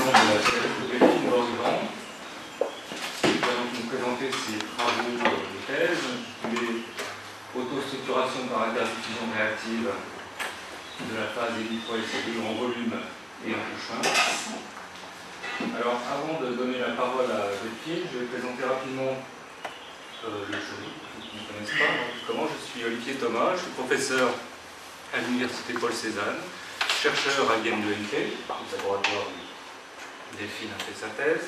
nom de la Delphine Bordeaux. Nous allons nous présenter ses travaux de thèse intitulés Autostructuration par interdiffusion réactive de la phase électrolytique en volume et en couche. Alors, avant de donner la parole à Delphine, je vais présenter rapidement le jury, pour ceux qui ne me connaissent pas. Comment je suis Olivier Thomas, je suis professeur à l'Université Paul Cézanne, chercheur à l'IM2NK, au laboratoire où Delphine a fait sa thèse.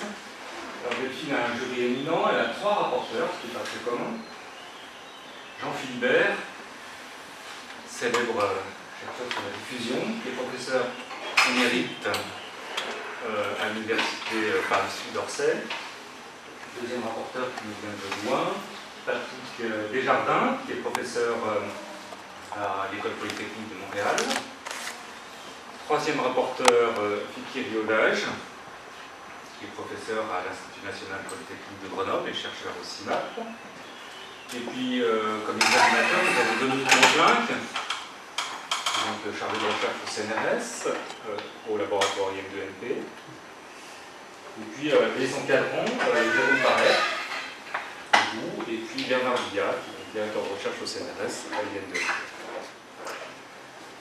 Alors, Delphine a un jury éminent, elle a 3 rapporteurs, ce qui n'est pas très commun. Jean Philibert, célèbre chercheur sur la diffusion, qui est professeur émérite à l'Université Paris-Sud d'Orsay. Deuxième rapporteur qui nous vient de loin, Patrick Desjardins, qui est professeur à l'École Polytechnique de Montréal. Troisième rapporteur, Fikir Riodage, qui est professeur à l'Institut National Polytechnique de Grenoble et chercheur au CIMAP. Et puis, comme examinateur, nous avons Dominique Mongelinck, donc chargé de recherche au CNRS, au laboratoire IM2NP. Et puis, et son cadran, Jérôme Barret, et puis Bernard Villa, qui est directeur de recherche au CNRS à IM2NP.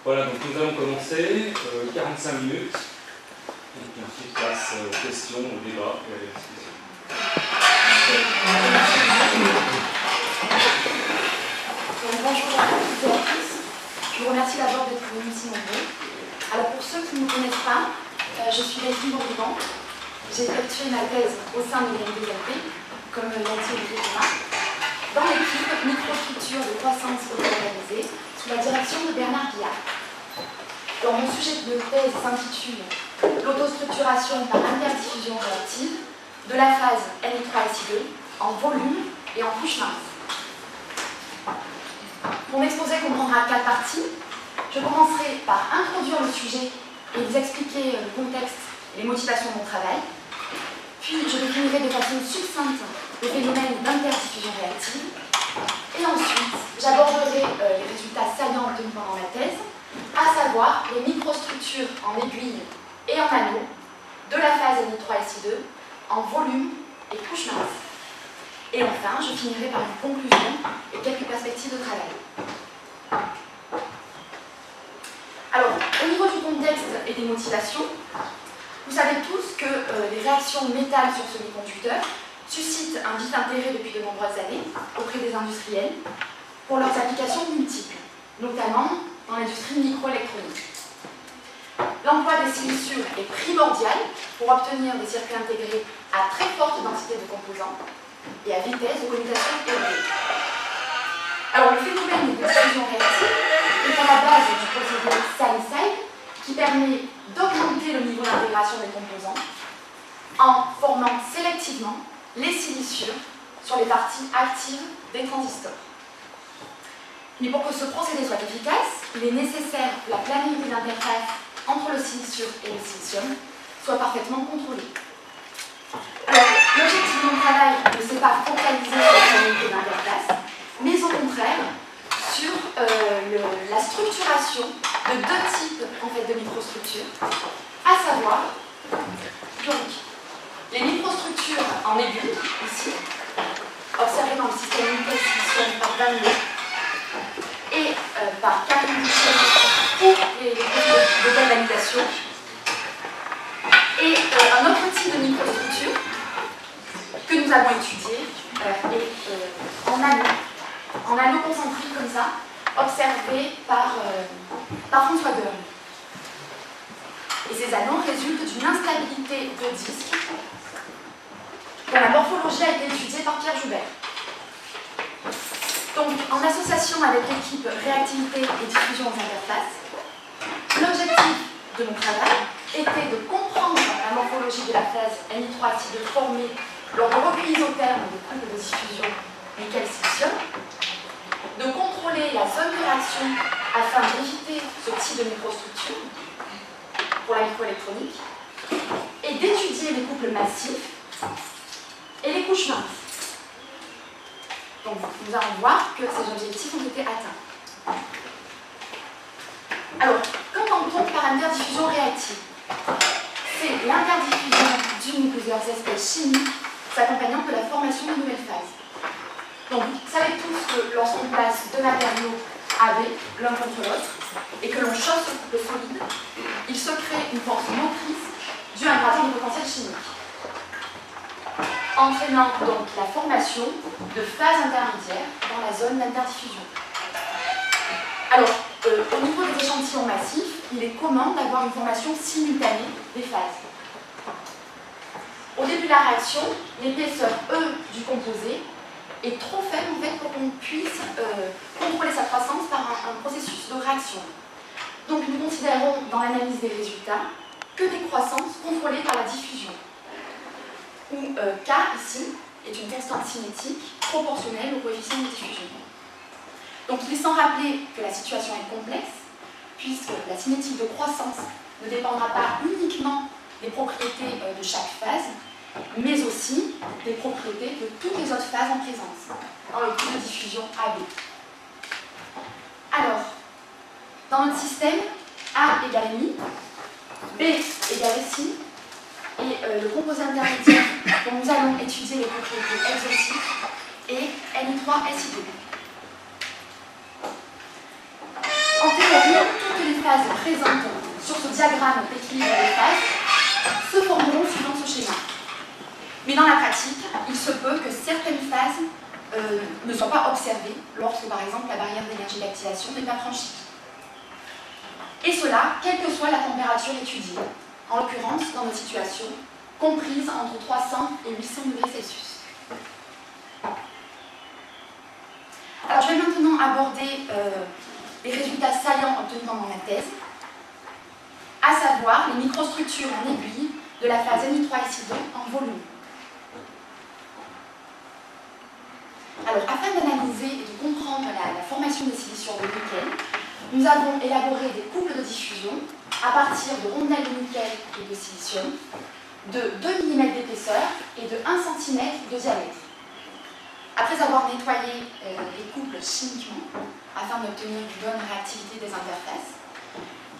Voilà, donc nous allons commencer, 45 minutes, et puis ensuite place aux questions, au débat et à la discussion. Bonjour à toutes et à tous, je vous remercie d'abord d'être venus si nombreux. Alors pour ceux qui ne me connaissent pas, je suis Delphine Bordeaux. J'ai effectué ma thèse au sein de l'IM2NP, comme l'a dit Olivier Thomas, dans l'équipe microstructure de croissance auto-organisée, sous la direction de Bernard Guillard. Alors, mon sujet de thèse s'intitule L'autostructuration par interdiffusion réactive de la phase Ni3Si2 en volume et en couche mince. Mon exposé comprendra 4 parties. Je commencerai par introduire le sujet et vous expliquer le contexte et les motivations de mon travail. Puis, je définirai de façon succincte le phénomène d'interdiffusion réactive. Et ensuite, j'aborderai les résultats saillants obtenus pendant ma thèse, à savoir les microstructures en aiguille et en anneau de la phase Ni3Si2 en volume et couche mince. Et enfin, je finirai par une conclusion et quelques perspectives de travail. Alors, au niveau du contexte et des motivations, vous savez tous que les réactions métal sur semi-conducteurs suscitent un vif intérêt depuis de nombreuses années auprès des industriels pour leurs applications multiples, notamment dans l'industrie microélectronique. L'emploi des siliciures est primordial pour obtenir des circuits intégrés à très forte densité de composants et à vitesse de commutation élevée. Alors, le phénomène de diffusion réactive est à la base du procédé Side-Side qui permet d'augmenter le niveau d'intégration des composants en formant sélectivement les siliciures sur les parties actives des transistors. Mais pour que ce procédé soit efficace, il est nécessaire que la planarité d'interface entre le siliciure et le silicium soit parfaitement contrôlée. Alors, l'objectif de mon travail ne s'est pas focalisé sur la planarité d'interface, mais au contraire sur la structuration de 2 types de microstructures, à savoir donc les microstructures en aiguille, ici, observées dans le système nickel-silicium par Van Loo, et par Karim pour les produits de galvanisation, et un autre type de microstructure que nous avons étudié est en anneaux concentriques comme ça, observé par François Dehaene. Et ces anneaux résultent d'une instabilité de disque dont la morphologie a été étudiée par Pierre Joubert. Donc, en association avec l'équipe réactivité et diffusion aux interfaces, l'objectif de mon travail était de comprendre la morphologie de la phase Ni3Si2 formée lors de repli isotherme de couple de diffusion nickel-silicium, de contrôler la zone de réaction afin d'éviter ce type de microstructure pour la microélectronique, et d'étudier les couples massifs et les couches minces. Donc, nous allons voir que ces objectifs ont été atteints. Alors, qu'entend-on par interdiffusion réactive? C'est l'interdiffusion une ou plusieurs espèces chimiques s'accompagnant de la formation de nouvelles phases. Donc, vous savez tous que lorsqu'on place deux matériaux AB l'un contre l'autre et que l'on chauffe ce couple solide, il se crée une force motrice due à un gradient de potentiel chimique, entraînant donc la formation de phases intermédiaires dans la zone d'interdiffusion. Alors, au niveau des échantillons massifs, il est commun d'avoir une formation simultanée des phases. Au début de la réaction, l'épaisseur E du composé est trop faible en fait, pour qu'on puisse contrôler sa croissance par un processus de réaction. Donc nous considérons dans l'analyse des résultats que des croissances contrôlées par la diffusion, où K ici est une constante cinétique proportionnelle au coefficient de diffusion. Donc il est sans rappeler que la situation est complexe, puisque la cinétique de croissance ne dépendra pas uniquement des propriétés de chaque phase, mais aussi des propriétés de toutes les autres phases en présence, dans le couple de diffusion AB. Alors, dans notre système, A égale mi, B égale SI, et le composé intermédiaire dont nous allons étudier les propriétés exotiques est Ni3SI2. En théorie, toutes les phases présentes sur ce diagramme d'équilibre des phases se formeront suivant ce schéma. Mais dans la pratique, il se peut que certaines phases ne soient pas observées lorsque, par exemple, la barrière d'énergie d'activation n'est pas franchie. Et cela, quelle que soit la température étudiée, en l'occurrence, dans nos situations, comprises entre 300 et 800 degrés Celsius. Alors, je vais maintenant aborder les résultats saillants obtenus pendant ma thèse, à savoir les microstructures en aiguille de la phase Ni3SI2 en volume. Alors, afin d'analyser et de comprendre la formation des siliciures de nickel, nous avons élaboré des couples de diffusion à partir de rondelles de nickel et de silicium de 2 mm d'épaisseur et de 1 cm de diamètre. Après avoir nettoyé les couples chimiquement, afin d'obtenir une bonne réactivité des interfaces,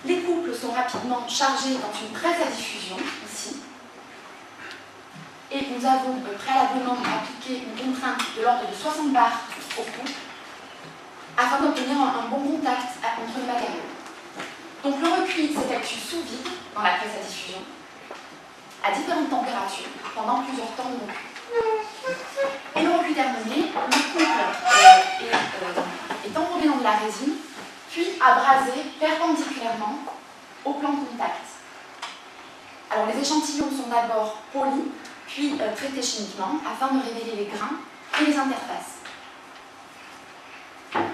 les couples sont rapidement chargés dans une presse à diffusion, ici, et nous avons préalablement appliqué une contrainte de l'ordre de 60 bars au couple afin d'obtenir un bon contact entre les matériaux. Donc le recuit s'effectue sous vide dans la presse à diffusion à différentes températures pendant plusieurs temps de recuit. Et le recuit terminé, le couple est enrobé dans de la résine puis abrasé perpendiculairement au plan de contact. Alors les échantillons sont d'abord polis puis traités chimiquement afin de révéler les grains et les interfaces.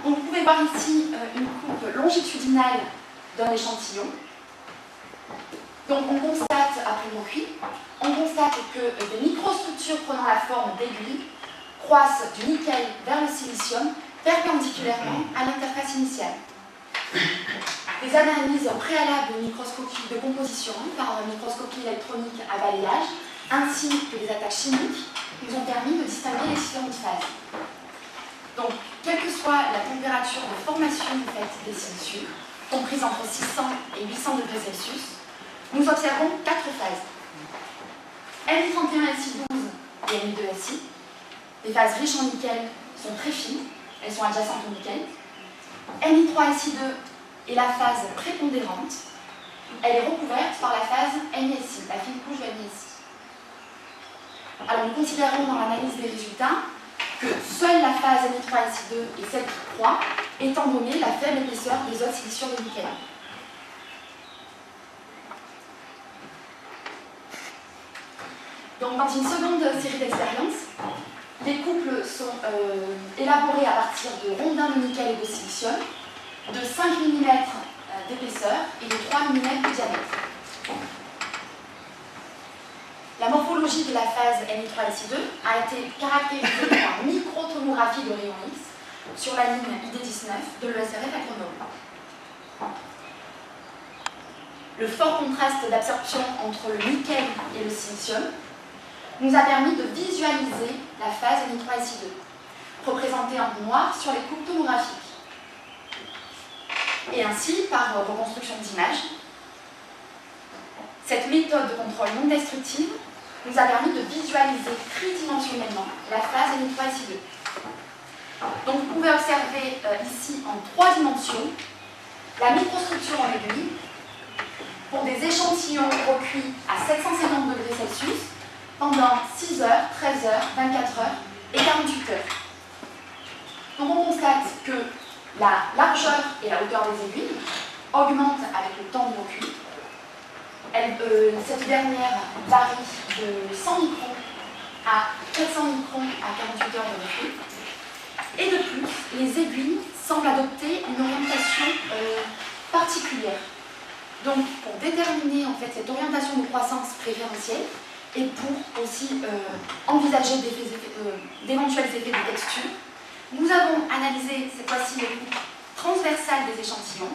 Donc, vous pouvez voir ici une coupe longitudinale d'un échantillon. Donc on constate, après le recuit, on constate que des microstructures prenant la forme d'aiguilles croissent du nickel vers le silicium perpendiculairement à l'interface initiale. Des analyses préalables de microscopie de composition par microscopie électronique à balayage ainsi que des attaques chimiques nous ont permis de distinguer les différentes phases. Donc, quelle que soit la température de formation du fait des siliciures, comprise entre 600 et 800 degrés Celsius, nous observons 4 phases. Ni31SI12 et Ni2SI, les phases riches en nickel sont très fines, elles sont adjacentes au nickel. Ni3SI2 est la phase prépondérante, elle est recouverte par la phase NiSi, la fine couche de NiSi. Alors nous considérons dans l'analyse des résultats que seule la phase Ni3SI2 est celle qui croît, étant donné la faible épaisseur des autres siliciures de nickel. Donc dans une seconde série d'expériences, les couples sont élaborés à partir de rondins de nickel et de silicium de 5 mm d'épaisseur et de 3 mm de diamètre. La morphologie de la phase Ni3SI2 a été caractérisée par microtomographie de rayon X sur la ligne ID19 de l'ESRF à Grenoble. Le fort contraste d'absorption entre le nickel et le silicium nous a permis de visualiser la phase Ni3SI2, représentée en noir sur les coupes tomographiques. Et ainsi, par reconstruction d'image, cette méthode de contrôle non destructive nous a permis de visualiser tridimensionnellement la phase Ni3Si2. Donc vous pouvez observer ici en 3 dimensions la microstructure en aiguille pour des échantillons recuits à 750 degrés Celsius pendant 6 heures, 13 heures, 24 heures et 48 heures. Donc on constate que la largeur et la hauteur des aiguilles augmentent avec le temps de recul. Cette dernière varie de 100 microns à 400 microns à 48 heures de recul. Et de plus, les aiguilles semblent adopter une orientation particulière. Donc, pour déterminer en fait cette orientation de croissance préférentielle et pour aussi envisager d'éventuels effets de texture, nous avons analysé cette fois-ci les coupes transversales des échantillons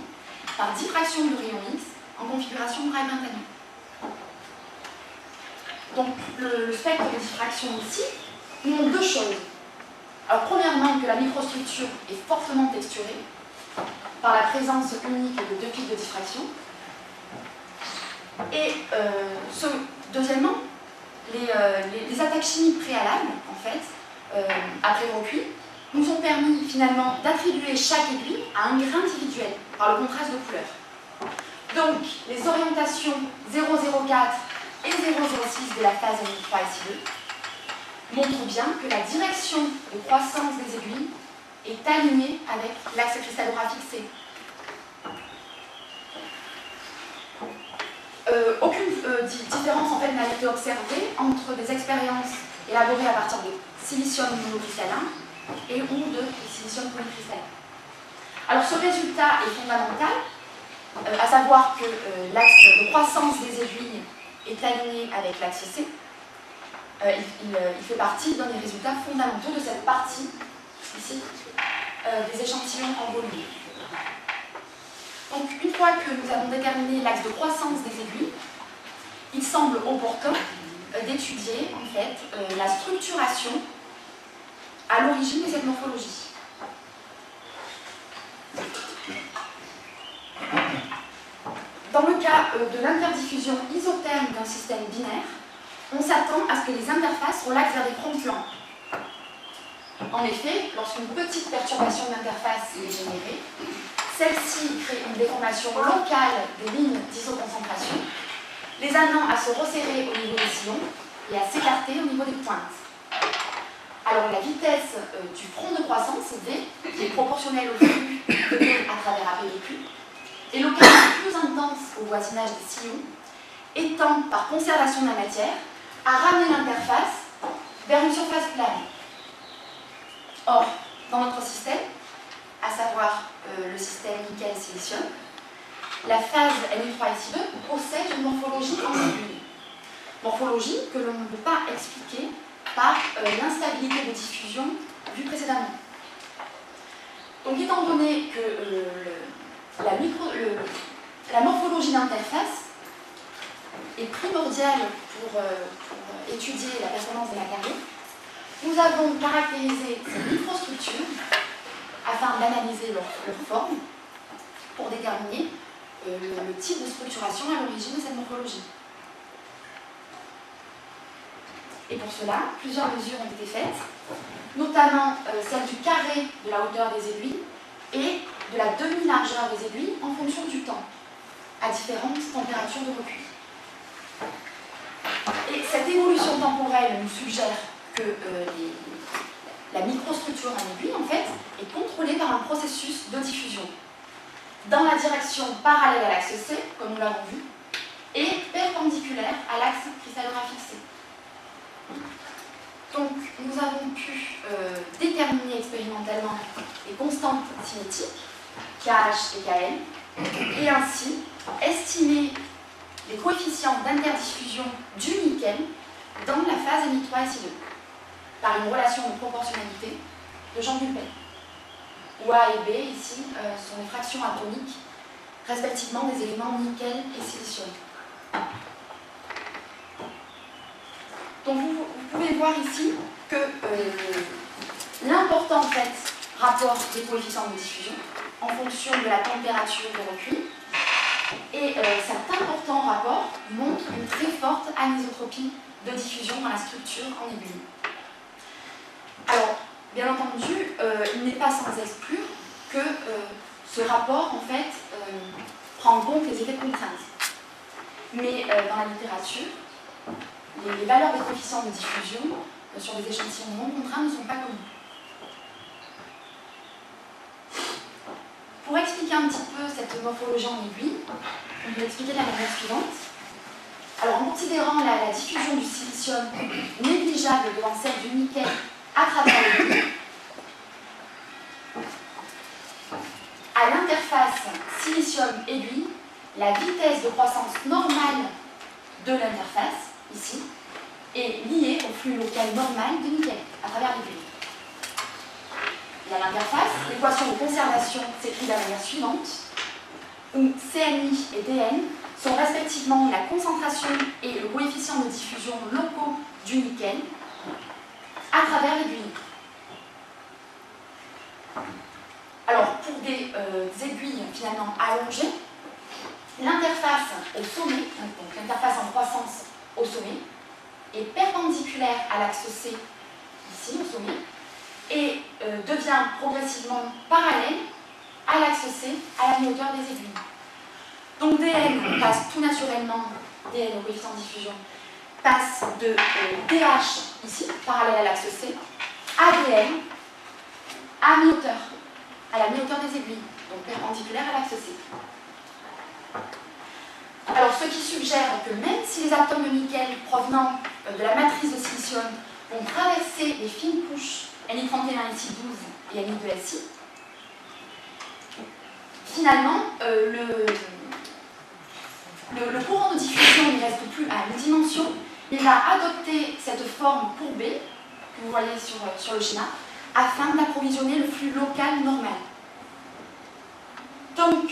par diffraction de rayons X en configuration Bragg-Maintenon. Donc, le spectre de diffraction ici nous montre 2 choses. Alors, premièrement, que la microstructure est fortement texturée par la présence unique de 2 pics de diffraction. Et deuxièmement, les attaques chimiques préalables, en fait, après recuit, nous ont permis finalement d'attribuer chaque aiguille à un grain individuel par le contraste de couleurs. Donc, les orientations 0,04 et 0,06 de la phase Ni3Si2 montrent bien que la direction de croissance des aiguilles est alignée avec l'axe cristallographique C. Aucune différence en fait n'a été observée entre des expériences élaborées à partir de silicium monocristallin et ou de silicium polycristallin. Alors ce résultat est fondamental, à savoir que l'axe de croissance des aiguilles est aligné avec l'axe C. Il fait partie d'un des résultats fondamentaux de cette partie ici des échantillons en volume. Donc, une fois que nous avons déterminé l'axe de croissance des aiguilles, il semble opportun d'étudier en fait la structuration à l'origine de cette morphologie. Dans le cas de l'interdiffusion isotherme d'un système binaire, on s'attend à ce que les interfaces relaxent vers des troncs plans. En effet, lorsqu'une petite perturbation d'interface est générée, celle-ci crée une déformation locale des lignes d'isoconcentration, les amenant à se resserrer au niveau des sillons et à s'écarter au niveau des pointes. Alors la vitesse du front de croissance, V, qui est proportionnelle au flux de V à travers APVQ, est localement plus intense au voisinage des sillons, étant par conservation de la matière à ramener l'interface vers une surface plane. Or, dans notre système, à savoir le système nickel-silicium, la phase Ni3Si2 possède une morphologie en aiguille. Morphologie que l'on ne peut pas expliquer par l'instabilité de diffusion vue précédemment. Donc, étant donné que la morphologie d'interface est primordiale pour étudier la performance des matériaux, nous avons caractérisé ces microstructures afin d'analyser leur forme pour déterminer le type de structuration à l'origine de cette morphologie. Et pour cela, plusieurs mesures ont été faites, notamment celle du carré de la hauteur des aiguilles et de la demi-largeur des aiguilles en fonction du temps, à différentes températures de recuit. Et cette évolution temporelle nous suggère que la microstructure en aiguille, en fait, est contrôlée par un processus de diffusion dans la direction parallèle à l'axe C, comme nous l'avons vu, et perpendiculaire à l'axe cristallographique C. Donc, nous avons pu déterminer expérimentalement les constantes cinétiques, KH et KL, et ainsi estimer les coefficients d'interdiffusion du nickel dans la phase Ni3Si2 par une relation de proportionnalité de Jean Gulpen, où A et B, ici, sont les fractions atomiques, respectivement des éléments nickel et silicium. Donc vous pouvez voir ici que l'important en fait, rapport des coefficients de diffusion en fonction de la température de recuit Et cet important rapport montre une très forte anisotropie de diffusion dans la structure en aiguille. Alors, bien entendu, il n'est pas sans exclure que ce rapport, en fait, prend en compte les effets de contrainte. Mais dans la littérature, les valeurs des coefficients de diffusion sur des échantillons non contraints ne sont pas connues. Pour expliquer un petit peu cette morphologie en aiguille, on peut l'expliquer de la manière suivante. Alors, en considérant la diffusion du silicium négligeable devant celle du nickel à travers l'aiguille, à l'interface silicium-aiguille, la vitesse de croissance normale de l'interface, ici, est liée au flux local normal de nickel à travers l'aiguille. Et à l'interface, l'équation de conservation s'écrit de la manière suivante, où CNI et DN sont respectivement la concentration et le coefficient de diffusion locaux du nickel à travers l'aiguille. Alors, pour des aiguilles finalement allongées, l'interface au sommet, donc l'interface en croissance au sommet, est perpendiculaire à l'axe C, ici au sommet, et devient progressivement parallèle à l'axe C, à la mi-hauteur des aiguilles. Donc DN passe tout naturellement, DN au coefficient de diffusion, passe de DH, ici, parallèle à l'axe C, à DN, à mi-hauteur, à la mi-hauteur des aiguilles, donc perpendiculaire à l'axe C. Alors, ce qui suggère que même si les atomes de nickel provenant de la matrice de silicium vont traverser les fines couches Ni31, Si12 et Ni2Si, finalement, le courant de diffusion ne reste plus à une dimension. Il va adopter cette forme courbée, que vous voyez sur le schéma, afin d'approvisionner le flux local normal. Donc,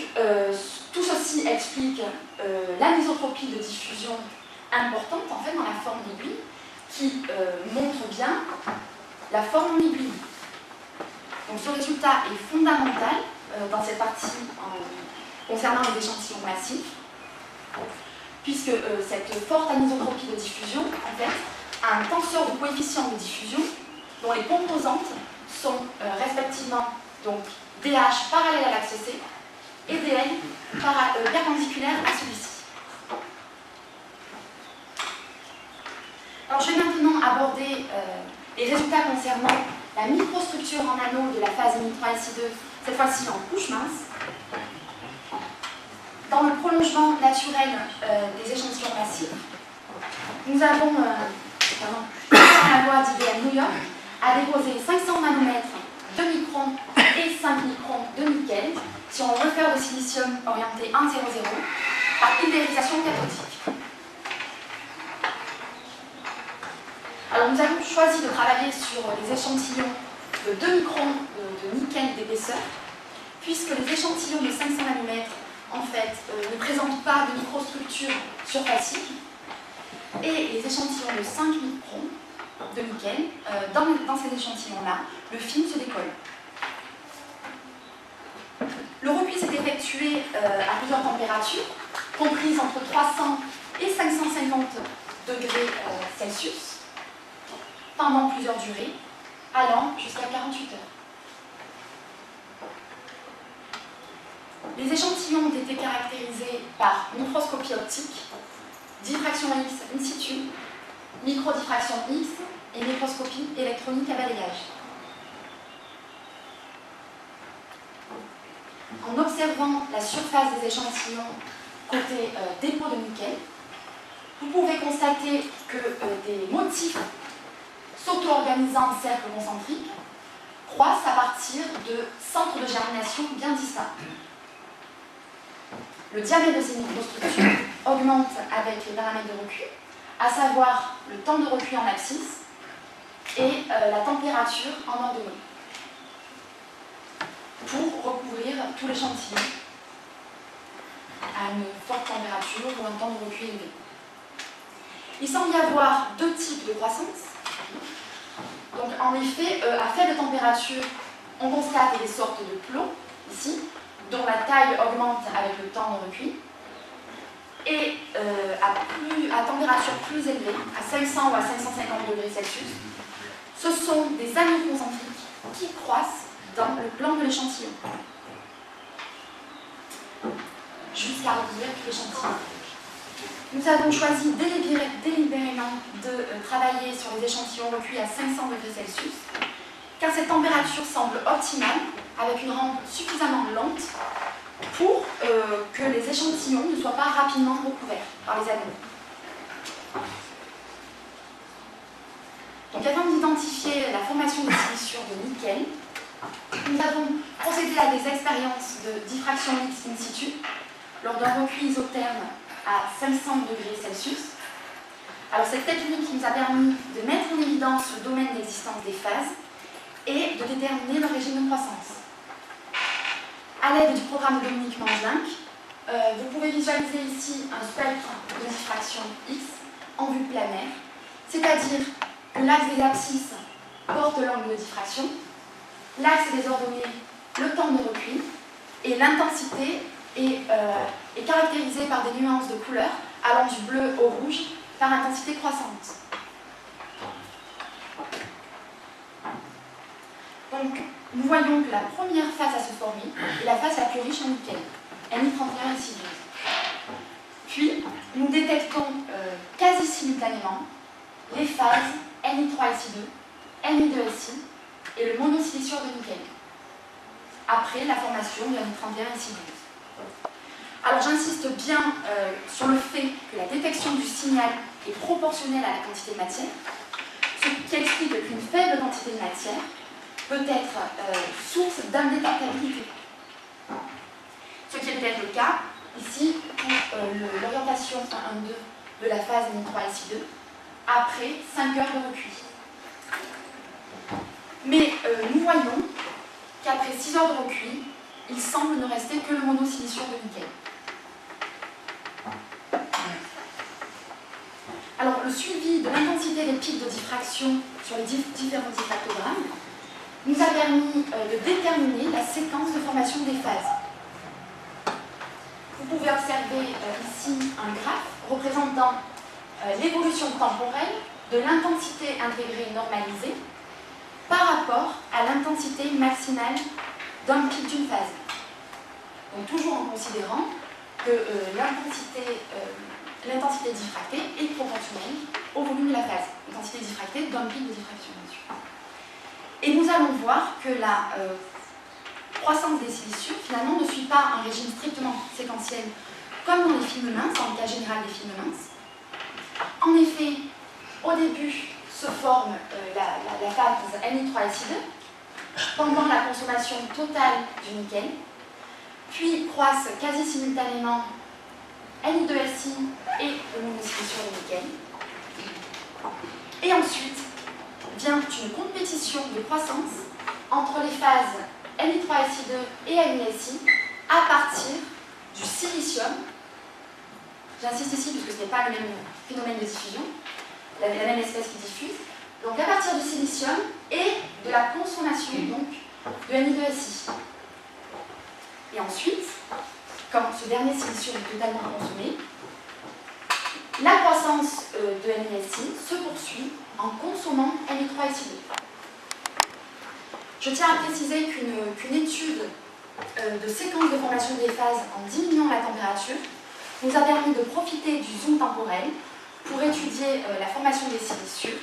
tout ceci explique l'anisotropie de diffusion importante, en fait, dans la forme d'aiguille, qui montre bien la forme en aiguille. Donc, ce résultat est fondamental dans cette partie concernant les échantillons massifs, puisque cette forte anisotropie de diffusion, en fait, a un tenseur de coefficient de diffusion dont les composantes sont respectivement donc, DH parallèle à l'axe C et DN perpendiculaire à celui-ci. Alors je vais maintenant aborder les résultats concernant la microstructure en anneau de la phase Ni3Si2, cette fois-ci en couche mince. Dans le prolongement naturel des échantillons massifs, nous avons la loi d'IBM New York a déposé 500 nanomètres de microns et 5 microns de nickel sur un wafer de silicium orienté 1,00 par pulvérisation cathodique. Alors nous avons choisi de travailler sur les échantillons de 2 microns de nickel d'épaisseur, puisque les échantillons de 500 nanomètres en fait, ne présentent pas de microstructure surfacique, et les échantillons de 5 microns de nickel, dans ces échantillons-là, le film se décolle. Le recuit s'est effectué à plusieurs températures, comprises entre 300 et 550 degrés Celsius, pendant plusieurs durées, allant jusqu'à 48 heures. Les échantillons ont été caractérisés par microscopie optique, diffraction X in situ, microdiffraction X et microscopie électronique à balayage. En observant la surface des échantillons côté dépôt de nickel, vous pouvez constater que des motifs s'auto-organisant en cercle concentrique croissent à partir de centres de germination bien distincts. Le diamètre de ces microstructures augmente avec les paramètres de recuit, à savoir le temps de recuit en abscisse et la température en ordonnée, pour recouvrir tout l'échantillon à une forte température ou un temps de recuit élevé. Il semble y avoir deux types de croissance. Donc, en effet, à faible température, on constate des sortes de plots, ici, dont la taille augmente avec le temps de recuit, et à température plus élevée, à 500 ou à 550 degrés Celsius, ce sont des anions concentriques qui croissent dans le blanc de l'échantillon, jusqu'à recouvrir tout l'échantillon. Nous avons choisi délibérément de travailler sur les échantillons recueillis à 500 degrés Celsius, car cette température semble optimale, avec une rampe suffisamment lente pour que les échantillons ne soient pas rapidement recouverts par les anions. Donc, afin d'identifier la formation des siliciures de nickel, nous avons procédé à des expériences de diffraction X in situ lors d'un recueil isotherme à 500 degrés Celsius. Alors, cette technique nous a permis de mettre en évidence le domaine d'existence des phases et de déterminer le régime de croissance. À l'aide du programme de Dominique Mangelinck, vous pouvez visualiser ici un spectre de diffraction X en vue planaire, c'est-à-dire que l'axe des abscisses porte l'angle de diffraction, l'axe des ordonnées le temps de recueil, et l'intensité est caractérisée par des nuances de couleurs allant du bleu au rouge par intensité croissante. Donc, nous voyons que la première phase à se former est la phase la plus riche en nickel, Ni31 et Si12. Puis, nous détectons quasi simultanément les phases Ni3 et Si2, Ni2 et Si et le monosiliciure de nickel. Après la formation de Ni31 et Si12. Alors, j'insiste bien sur le fait que la détection du signal est proportionnelle à la quantité de matière, ce qui explique qu'une faible quantité de matière peut être source d'indétectabilité. Ce qui est peut-être le cas ici pour l'orientation 1-1-2 de la phase Ni3 et Si2 après 5 heures de recueil. Mais nous voyons qu'après 6 heures de recueil, il semble ne rester que le monosiliciure de nickel. Alors, le suivi de l'intensité des pics de diffraction sur les différents diffractogrammes nous a permis de déterminer la séquence de formation des phases. Vous pouvez observer ici un graphe représentant l'évolution temporelle de l'intensité intégrée normalisée par rapport à l'intensité maximale d'un pic d'une phase. Donc, toujours en considérant que l'intensité diffractée est proportionnelle au volume de la phase, l'intensité diffractée d'un pic de diffraction, bien sûr. Et nous allons voir que la croissance des siliciures, finalement, ne suit pas un régime strictement séquentiel comme dans les films minces, dans le cas général des films minces. En effet, au début se forme la phase Ni3 et Si2 pendant la consommation totale du nickel, puis croissent quasi simultanément Ni2 et Si et le monosiliciure de nickel. Et ensuite vient une compétition de croissance entre les phases Ni3 et Si2 et Ni et Si à partir du silicium. J'insiste ici puisque ce n'est pas le même phénomène de diffusion, la même espèce qui diffuse. Donc à partir du silicium et de la consommation donc, de Ni2 et Si. Et ensuite, quand ce dernier silicium est totalement consommé, la croissance de Ni et Si se poursuit en consommant Ni3 et Si2. Je tiens à préciser qu'une étude de séquence de formation des phases en diminuant la température nous a permis de profiter du zoom temporel pour étudier la formation des siliciures,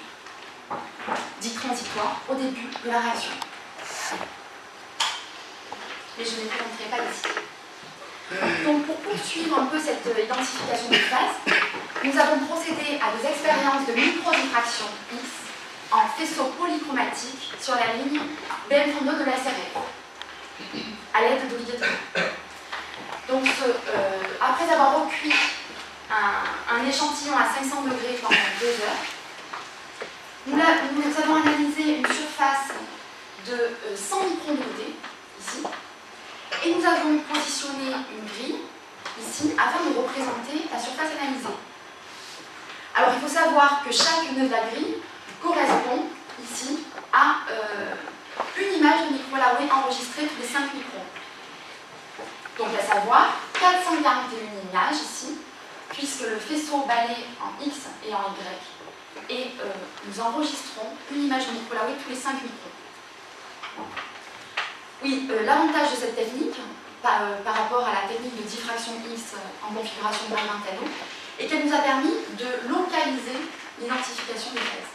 dites transitoires, au début de la réaction. Mais je ne les présenterai pas ici. Donc, pour poursuivre un peu cette identification des phases, nous avons procédé à des expériences de micro-diffraction X en faisceau polychromatique sur la ligne BM32 de la SRF, à l'aide d'Olivier Thomas. Donc, après avoir recueilli un échantillon à 500 degrés pendant 2 heures, nous avons analysé une surface de 100 microns de côté, ici, et nous avons positionné une grille, ici, afin de représenter la surface analysée. Alors, il faut savoir que chaque nœud de la grille correspond, ici, à une image de micro-Laue enregistrée tous les 5 microns. Donc, à savoir 441 images, ici, puisque le faisceau balaie en X et en Y. Et nous enregistrons une image de Nicolas Way tous les 5 microns. Oui, l'avantage de cette technique, par rapport à la technique de diffraction X en configuration de Braille-Ventano, est qu'elle nous a permis de localiser l'identification des phases.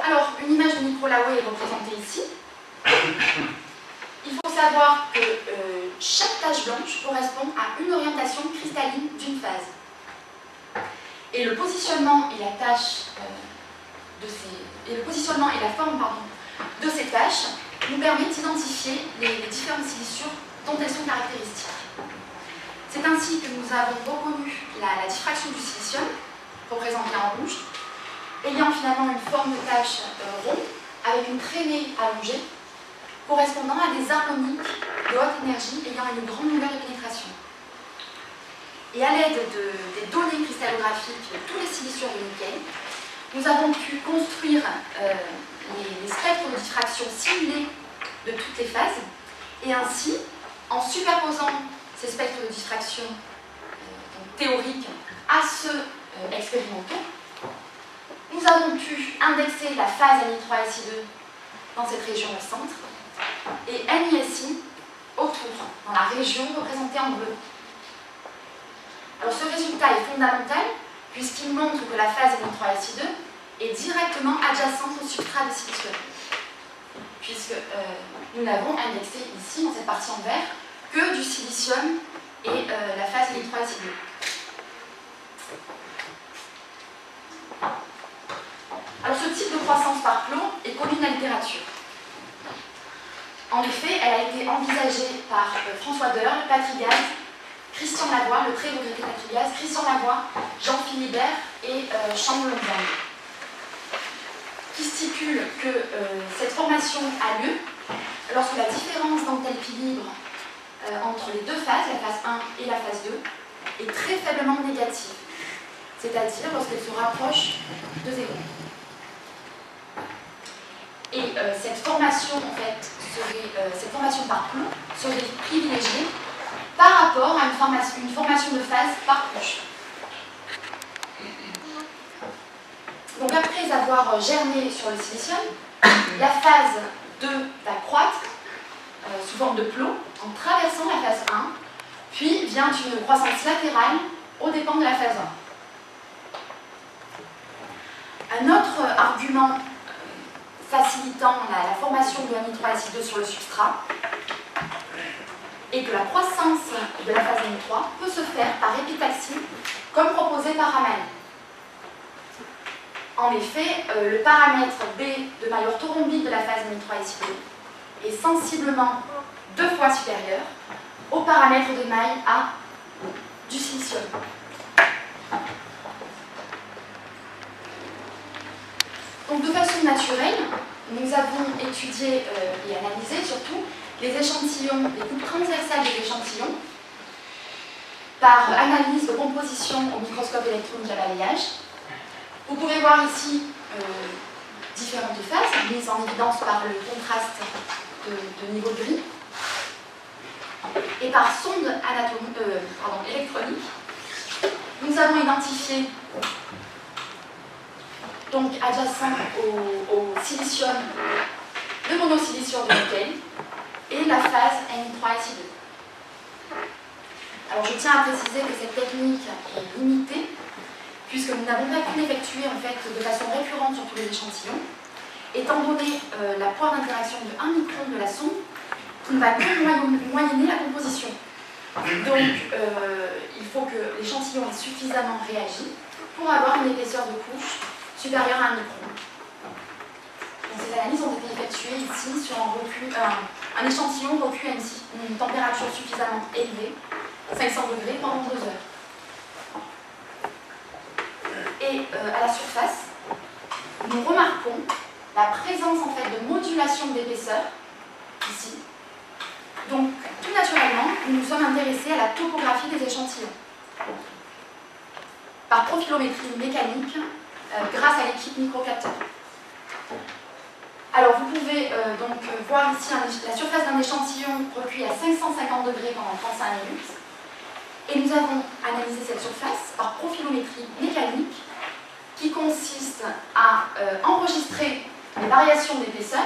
Alors, une image de Nicolas Way est représentée ici. Il faut savoir que chaque tache blanche correspond à une orientation cristalline d'une phase. Et le positionnement et la forme de ces taches nous permettent d'identifier les différentes silissures dont elles sont caractéristiques. C'est ainsi que nous avons reconnu la diffraction du silicium, représentée en rouge, ayant finalement une forme de tache ronde avec une traînée allongée, correspondant à des harmoniques de haute énergie ayant une grande longueur de pénétration. Et à l'aide des données cristallographiques de tous les siliciures de nickel, nous avons pu construire les spectres de diffraction simulés de toutes les phases, et ainsi, en superposant ces spectres de diffraction théoriques à ceux expérimentaux, nous avons pu indexer la phase Ni3SI2 dans cette région au centre et NISI autour, dans la région représentée en bleu. Alors ce résultat est fondamental puisqu'il montre que la phase Ni3SI2 est directement adjacente au substrat de silicium, puisque nous n'avons indexé ici, dans cette partie en vert, que du silicium et la phase Ni3SI2. Alors ce type de croissance par plomb est connu de la littérature. En effet, elle a été envisagée par François Deurle, Patrick Gaz, Christian Lavoie, le très regretté Patrick Gaz, Christian Lavoie, Jean Philibert et Chamblon-Zang, qui stipule que cette formation a lieu lorsque la différence d'équilibre entre les deux phases, la phase 1 et la phase 2, est très faiblement négative, c'est-à-dire lorsqu'elle se rapproche de 0. Et cette formation, en fait, cette formation par plomb serait privilégiée par rapport à une formation de phase par couche. Donc après avoir germé sur le silicium, la phase 2 va croître sous forme de plomb en traversant la phase 1, puis vient une croissance latérale aux dépens de la phase 1. Un autre argument facilitant la formation de Ni3SI2 sur le substrat et que la croissance de la phase Ni3 peut se faire par épitaxie, comme proposé par Ramani. En effet, le paramètre B de maille orthorhombique de la phase Ni3SI2 est sensiblement 2 fois supérieur au paramètre de maille A du silicium. Donc de façon naturelle, nous avons étudié et analysé surtout les échantillons, les coupes transversales des échantillons par analyse de composition au microscope électronique à balayage. Vous pouvez voir ici différentes phases mises en évidence par le contraste de niveau de gris et par sonde électronique. Nous avons identifié donc adjacent au silicium, le monosilicium de nickel et la phase Ni3SI2. Alors je tiens à préciser que cette technique est limitée puisque nous n'avons pas pu l'effectuer en fait de façon récurrente sur tous les échantillons, étant donné la poire d'interaction de 1 micron de la sonde qui ne va que moyenner la composition. Donc il faut que l'échantillon ait suffisamment réagi pour avoir une épaisseur de couche supérieure à 1 micron. Donc, ces analyses ont été effectuées ici sur un échantillon recu à une température suffisamment élevée, 500 degrés, pendant 2 heures. Et à la surface, nous remarquons la présence en fait de modulation d'épaisseur, ici. Donc, tout naturellement, nous nous sommes intéressés à la topographie des échantillons. Par profilométrie mécanique, grâce à l'équipe microcapteur. Alors vous pouvez donc voir ici la surface d'un échantillon recueilli à 550 degrés pendant 35 minutes. Et nous avons analyser cette surface par profilométrie mécanique qui consiste à enregistrer les variations d'épaisseur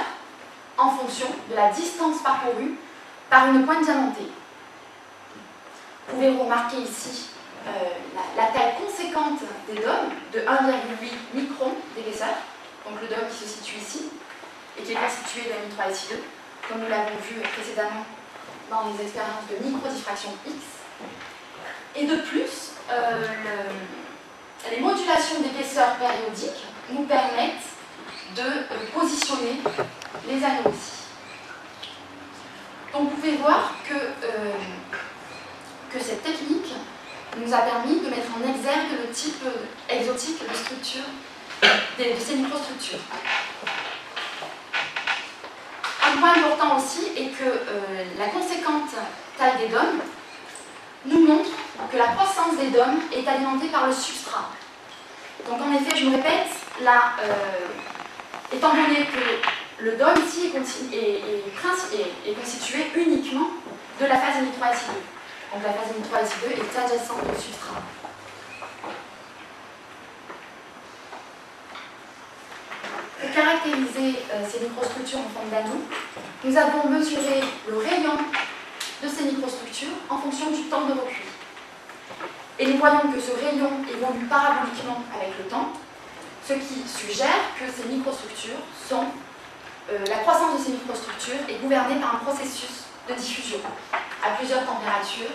en fonction de la distance parcourue par une pointe diamantée. Vous pouvez remarquer ici la taille conséquente des dômes de 1,8 micron d'épaisseur, donc le dôme qui se situe ici et qui est constitué de Mi3 SI2, comme nous l'avons vu précédemment dans les expériences de microdiffraction X. Et de plus, les modulations d'épaisseur périodique nous permettent de positionner les anneaux aussi. Donc vous pouvez voir que cette technique nous a permis de mettre en exergue le type exotique de structure de ces microstructures. Un point important aussi est que la conséquente taille des dômes nous montre que la croissance des dômes est alimentée par le substrat. Donc en effet, je me répète, là, étant donné que le dôme ici est constitué uniquement de la phase Mi3 SI2. Donc la phase Mi3 SI2 est adjacente au substrat. Pour caractériser ces microstructures en forme d'anneau, nous avons mesuré le rayon de ces microstructures en fonction du temps de recul. Et nous voyons que ce rayon évolue paraboliquement avec le temps, ce qui suggère que ces microstructures sont... la croissance de ces microstructures est gouvernée par un processus de diffusion à plusieurs températures,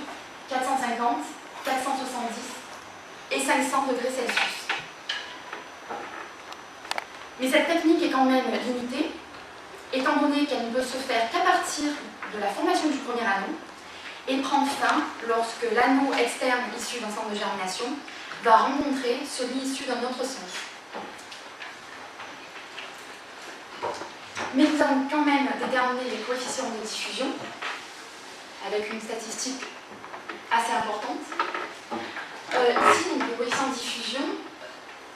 450, 470 et 500 degrés Celsius. Mais cette technique est quand même limitée, étant donné qu'elle ne peut se faire qu'à partir de la formation du premier anneau et prend fin lorsque l'anneau externe issu d'un centre de germination va rencontrer celui issu d'un autre centre. Mais nous avons quand même déterminé les coefficients de diffusion avec une statistique assez importante. Ici, donc, le coefficient de diffusion,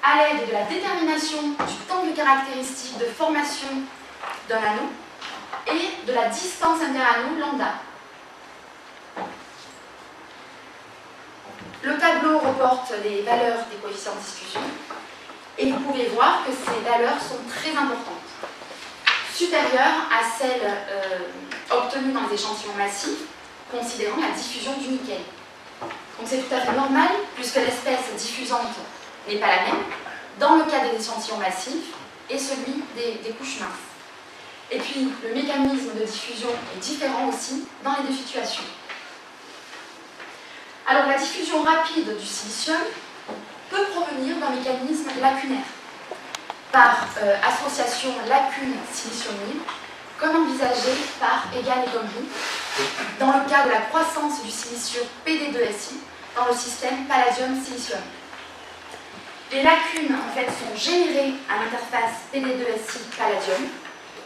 à l'aide de la détermination du temps de caractéristique de formation d'un anneau et de la distance interanneau lambda. Le tableau reporte les valeurs des coefficients de diffusion et vous pouvez voir que ces valeurs sont très importantes, supérieures à celles obtenues dans les échantillons massifs, considérant la diffusion du nickel. Donc c'est tout à fait normal, puisque l'espèce diffusante n'est pas la même, dans le cas des échantillons massifs et celui des couches minces. Et puis, le mécanisme de diffusion est différent aussi dans les deux situations. Alors, la diffusion rapide du silicium peut provenir d'un mécanisme lacunaire, par association lacune-silicium-libre, comme envisagé par Egan et Gomri, dans le cas de la croissance du silicium PD2SI dans le système palladium-silicium. Les lacunes, en fait, sont générées à l'interface PD2SI-palladium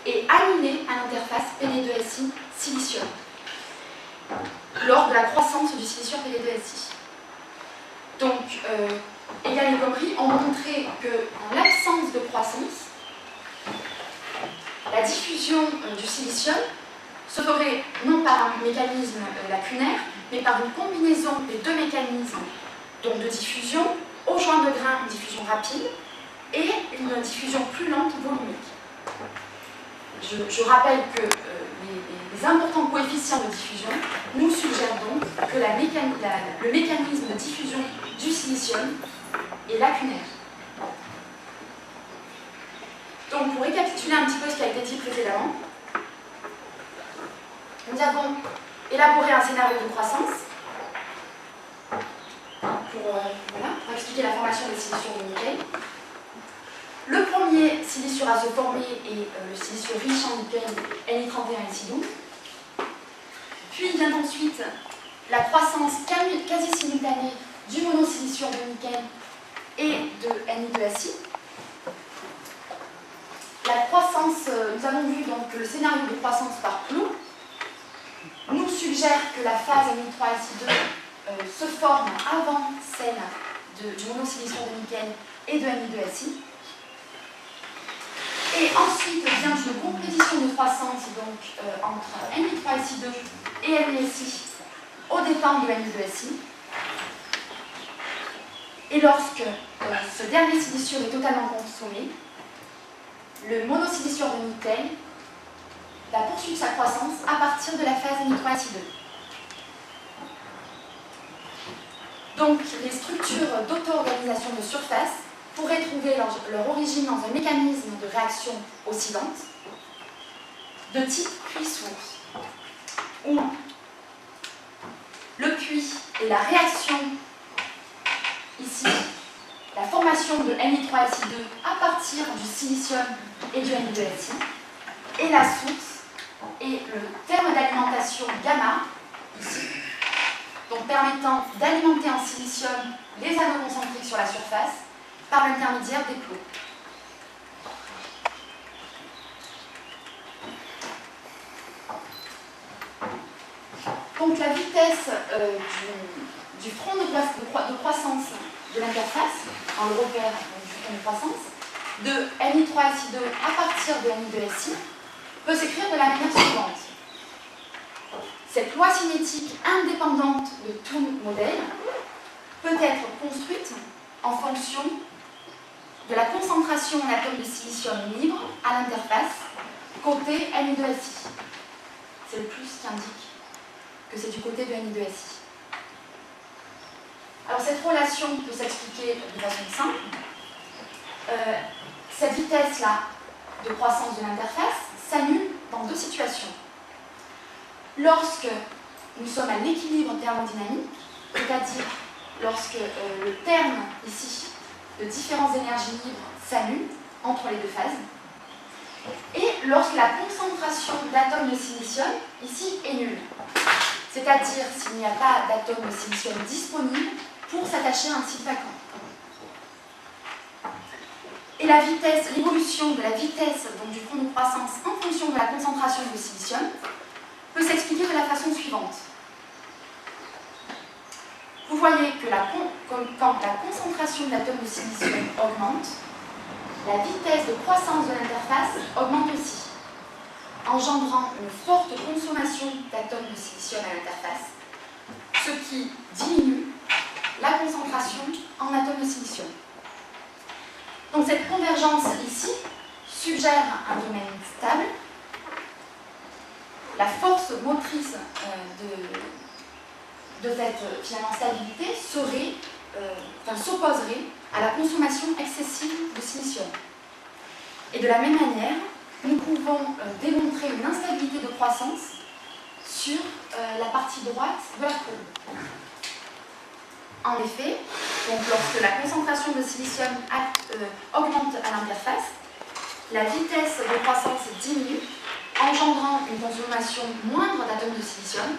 et annulées à l'interface PD2SI-silicium lors de la croissance du silicium PD2SI. Donc, Egan et Gomri ont montré qu'en l'absence de croissance, la diffusion du silicium se ferait non par un mécanisme lacunaire, mais par une combinaison des deux mécanismes, donc de diffusion au joint de grain, une diffusion rapide, et une diffusion plus lente volumique. Je rappelle que les importants coefficients de diffusion nous suggèrent donc que le mécanisme de diffusion du silicium est lacunaire. Donc, pour récapituler un petit peu ce qui a été dit précédemment, nous avons élaboré un scénario de croissance pour expliquer la formation des siliciures de nickel. Le premier siliciure à se former est le siliciure riche en nickel Ni31SI12. Puis vient ensuite la croissance quasi simultanée du monosiliciure de nickel et de Ni2SI. La croissance, nous avons vu donc que le scénario de croissance par Plot nous suggère que la phase Ni3SI2 se forme avant celle du monosiliciure de nickel et de Ni2SI. Et ensuite vient une compétition de croissance donc, entre Ni3SI2 et NiSi au départ de Ni2SI. Et lorsque ce dernier siliciure est totalement consommé, le monosiliciure de nickel va poursuivre sa croissance à partir de la phase Ni3SI2. Donc, les structures d'auto-organisation de surface pourraient trouver leur origine dans un mécanisme de réaction oscillante de type puits-source, où le puits est la réaction, ici, la formation de Ni3SI2 à partir du silicium et du Ni2Si, et la source est le terme d'alimentation gamma, ici, donc permettant d'alimenter en silicium les anneaux concentriques sur la surface par l'intermédiaire des plots. Donc la vitesse du front de croissance de l'interface, en le repère du front de croissance, de Ni3SI2 à partir de Ni2Si, peut s'écrire de la manière suivante. Cette loi cinétique indépendante de tout modèle peut être construite en fonction de la concentration en atomes de silicium libre à l'interface côté Ni2Si. C'est le plus qui indique que c'est du côté de Ni2Si. Alors cette relation peut s'expliquer de façon simple. Cette vitesse-là de croissance de l'interface s'annule dans deux situations. Lorsque nous sommes à l'équilibre thermodynamique, c'est-à-dire lorsque le terme ici de différentes énergies libres s'annule entre les deux phases, et lorsque la concentration d'atomes de silicium ici est nulle, c'est-à-dire s'il n'y a pas d'atomes de silicium disponibles pour s'attacher à un site vacant. Et la vitesse, l'évolution de la vitesse donc, du front de croissance en fonction de la concentration de silicium peut s'expliquer de la façon suivante. Vous voyez que quand la concentration d'atomes de silicium augmente, la vitesse de croissance de l'interface augmente aussi, engendrant une forte consommation d'atomes de silicium à l'interface, ce qui diminue la concentration en atomes de silicium. Donc cette convergence ici suggère un domaine stable. La force motrice de cette finalement stabilité s'opposerait à la consommation excessive de silicium. Et de la même manière, nous pouvons démontrer une instabilité de croissance sur la partie droite de la courbe. En effet, donc lorsque la concentration de silicium augmente à l'interface, la vitesse de croissance diminue, engendrant une consommation moindre d'atomes de silicium,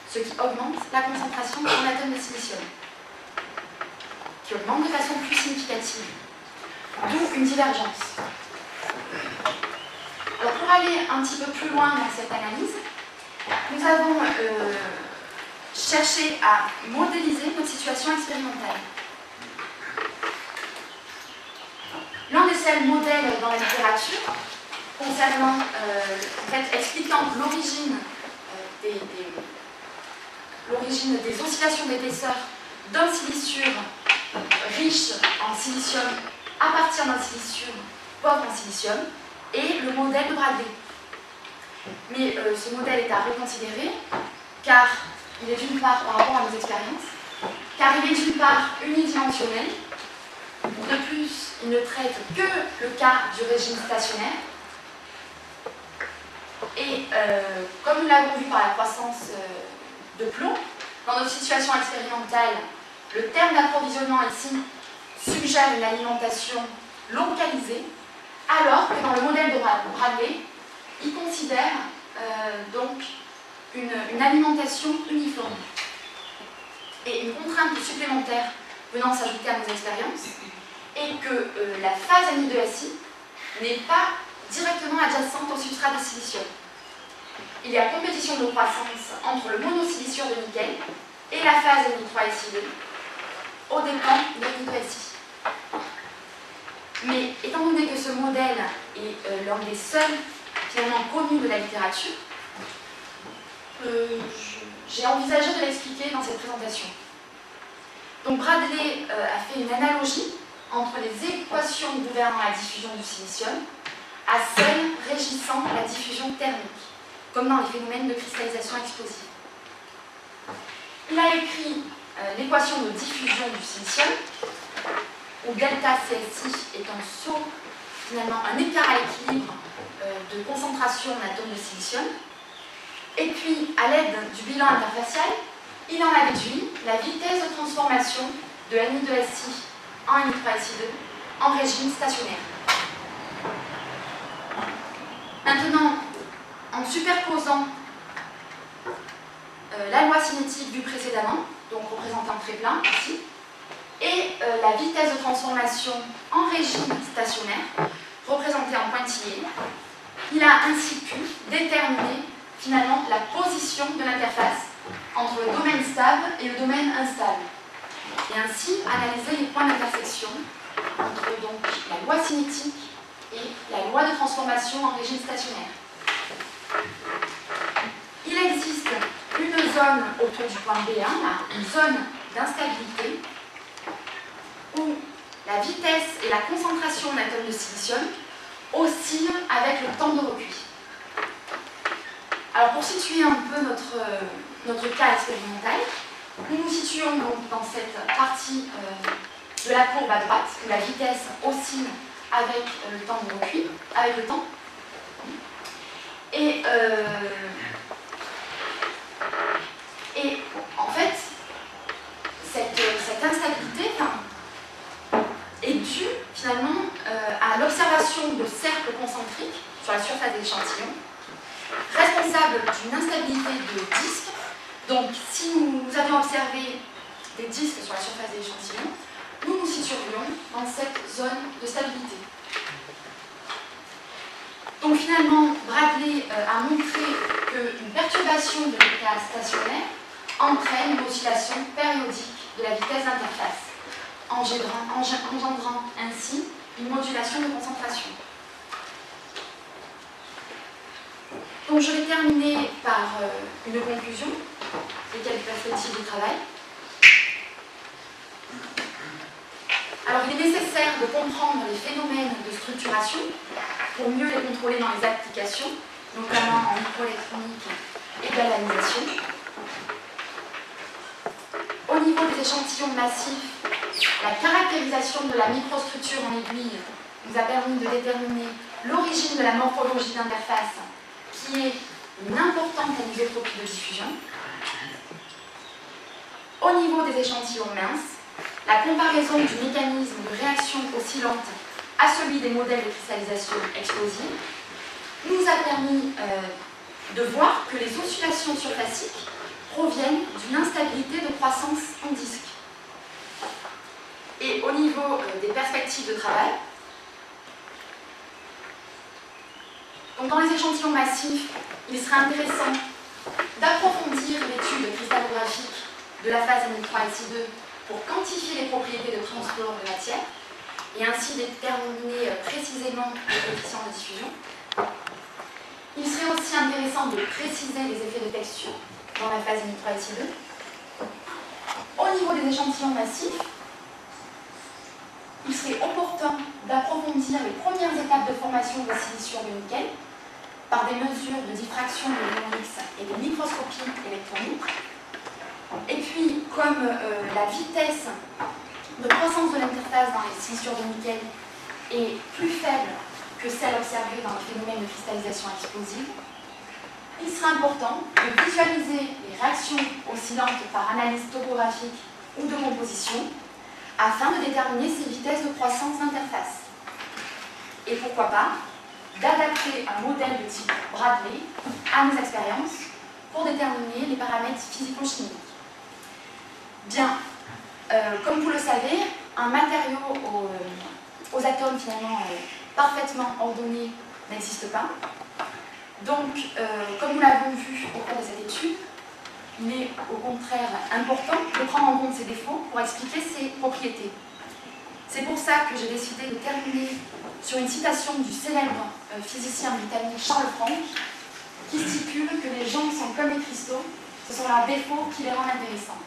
ce qui augmente la concentration en atomes de silicium, qui augmente de façon plus significative, d'où une divergence. Alors pour aller un petit peu plus loin dans cette analyse, nous avons cherché à modéliser notre situation expérimentale. L'un des seuls modèles dans la littérature concernant, expliquant l'origine des oscillations d'épaisseur d'un silicure riche en silicium à partir d'un silicure pauvre en silicium, et le modèle de Bradley. Mais ce modèle est à reconsidérer, car il est d'une part, par rapport à nos expériences, car il est d'une part unidimensionnel. De plus, il ne traite que le cas du régime stationnaire. Et comme nous l'avons vu par la croissance de plomb, dans notre situation expérimentale, le terme d'approvisionnement ici suggère une alimentation localisée, alors que dans le modèle de Bradley, il considère donc une alimentation uniforme. Et une contrainte supplémentaire venant s'ajouter à nos expériences est que la phase Ni2Si n'est pas directement adjacente au substrat de silicium. Il y a compétition de croissance entre le monosiliciure de nickel et la phase Ni3SI2 au dépens de Ni2Si. Mais étant donné que ce modèle est l'un des seuls finalement connus de la littérature, j'ai envisagé de l'expliquer dans cette présentation. Donc Bradley a fait une analogie entre les équations gouvernant la diffusion du silicium à celles régissant la diffusion thermique, comme dans les phénomènes de cristallisation explosive. Il a écrit l'équation de diffusion du silicium, où delta CSI est un saut, finalement un écart à l'équilibre de concentration en atomes de silicium. Et puis, à l'aide du bilan interfacial, il en a déduit la vitesse de transformation de Na2SI en Na3SI2 en régime stationnaire. Maintenant, en superposant la loi cinétique vue précédemment, donc représentée en très plein ici, et la vitesse de transformation en régime stationnaire, représentée en pointillé, il a ainsi pu déterminer finalement la position de l'interface entre le domaine stable et le domaine instable, et ainsi analyser les points d'intersection entre donc la loi cinétique et la loi de transformation en régime stationnaire. Il existe une zone autour du point B1, là, une zone d'instabilité, où la vitesse et la concentration en atomes de silicium oscillent avec le temps de recul. Alors pour situer un peu notre cas expérimental, nous nous situons donc dans cette partie de la courbe à droite, où la vitesse oscille avec le temps de recul, avec le temps. Et en fait, cette instabilité est due finalement à l'observation de cercles concentriques sur la surface des échantillons, responsables d'une instabilité de disques. Donc, si nous avions observé des disques sur la surface des échantillons, nous nous situerions dans cette zone de stabilité. Donc finalement, Bradley a montré qu'une perturbation de l'état stationnaire entraîne une oscillation périodique de la vitesse d'interface, engendrant ainsi une modulation de concentration. Donc je vais terminer par une conclusion et quelques perspectives de travail. Alors il est nécessaire de comprendre les phénomènes de structuration pour mieux les contrôler dans les applications, notamment en microélectronique et galvanisation. Au niveau des échantillons massifs, la caractérisation de la microstructure en aiguille nous a permis de déterminer l'origine de la morphologie d'interface, qui est une importante anisotropie de diffusion. Au niveau des échantillons minces, la comparaison du mécanisme de réaction oscillante à celui des modèles de cristallisation explosive nous a permis de voir que les oscillations surfaciques proviennent d'une instabilité de croissance en disque. Et au niveau des perspectives de travail, donc dans les échantillons massifs, il serait intéressant d'approfondir l'étude cristallographique de la phase Na3SI2 pour quantifier les propriétés de transport de matière et ainsi déterminer précisément les coefficients de diffusion. Il serait aussi intéressant de préciser les effets de texture dans la phase Na3SI2. Au niveau des échantillons massifs, il serait opportun d'approfondir les premières étapes de formation de silicium de nickel par des mesures de diffraction de rayons X et de microscopie électronique. Et puis, comme la vitesse de croissance de l'interface dans les siliciures de nickel est plus faible que celle observée dans les phénomènes de cristallisation explosive, il sera important de visualiser les réactions oscillantes par analyse topographique ou de composition afin de déterminer ces vitesses de croissance d'interface. Et pourquoi pas d'adapter un modèle de type Bradley à nos expériences pour déterminer les paramètres physico-chimiques. Bien, comme vous le savez, un matériau aux atomes finalement parfaitement ordonnés n'existe pas. Donc, comme nous l'avons vu au cours de cette étude, il est au contraire important de prendre en compte ses défauts pour expliquer ses propriétés. C'est pour ça que j'ai décidé de terminer sur une citation du célèbre physicien britannique Charles Franck, qui stipule que les gens sont comme les cristaux, ce sont leurs défauts qui les rendent intéressants.